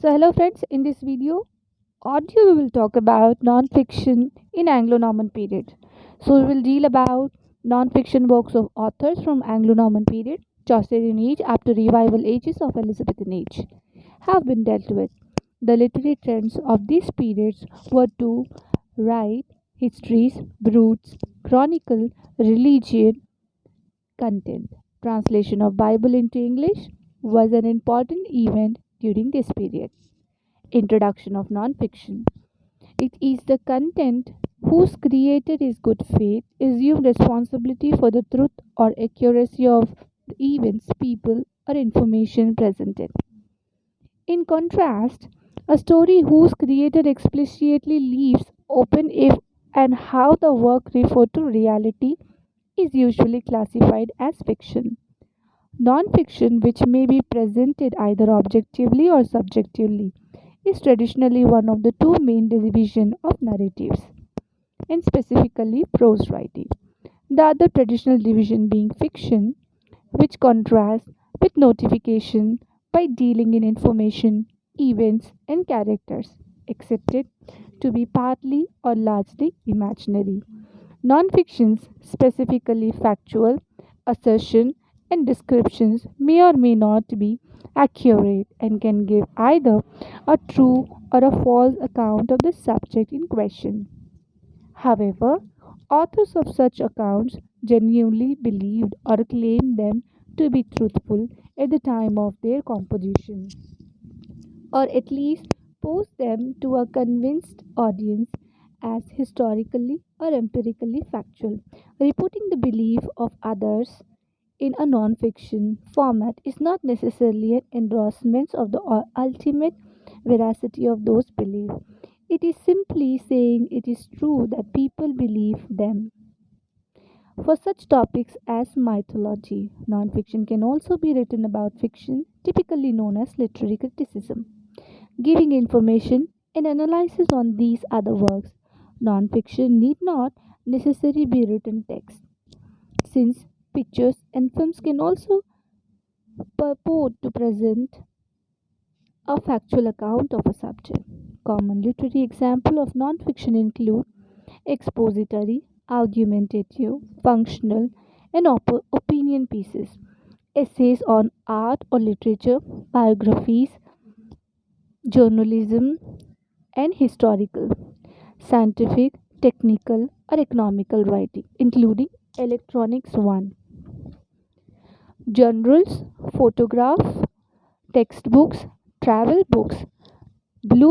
So, hello friends, in this audio we will talk about non-fiction in Anglo-Norman period. So, we will deal about non-fiction works of authors from Anglo-Norman period, Chaucerian age up to revival ages of Elizabethan age have been dealt with. The literary trends of these periods were to write histories, brutes, chronicle, religion, content. Translation of Bible into English was an important event during this period. Introduction of nonfiction. It is the content whose creator is good faith, assume responsibility for the truth or accuracy of the events, people, or information presented. In contrast, a story whose creator explicitly leaves open if and how the work referred to reality is usually classified as fiction. Non-fiction, which may be presented either objectively or subjectively, is traditionally one of the two main divisions of narratives, and specifically prose writing. The other traditional division being fiction, which contrasts with notification by dealing in information, events, and characters, accepted to be partly or largely imaginary. Non-fictions, specifically factual, assertion, and descriptions may or may not be accurate and can give either a true or a false account of the subject in question. However, authors of such accounts genuinely believed or claimed them to be truthful at the time of their composition, or at least pose them to a convinced audience as historically or empirically factual. Reporting the belief of others in a non-fiction format is not necessarily an endorsement of the ultimate veracity of those beliefs. It is simply saying it is true that people believe them. For such topics as mythology, non-fiction can also be written about fiction, typically known as literary criticism, giving information and analysis on these other works. Non-fiction need not necessarily be written text, since pictures and films can also purport to present a factual account of a subject. Common literary examples of non-fiction include expository, argumentative, functional, and opinion pieces, essays on art or literature, biographies, journalism, and historical, scientific, technical, or economical writing, including electronics one, journals, photograph, textbooks, travel books, blue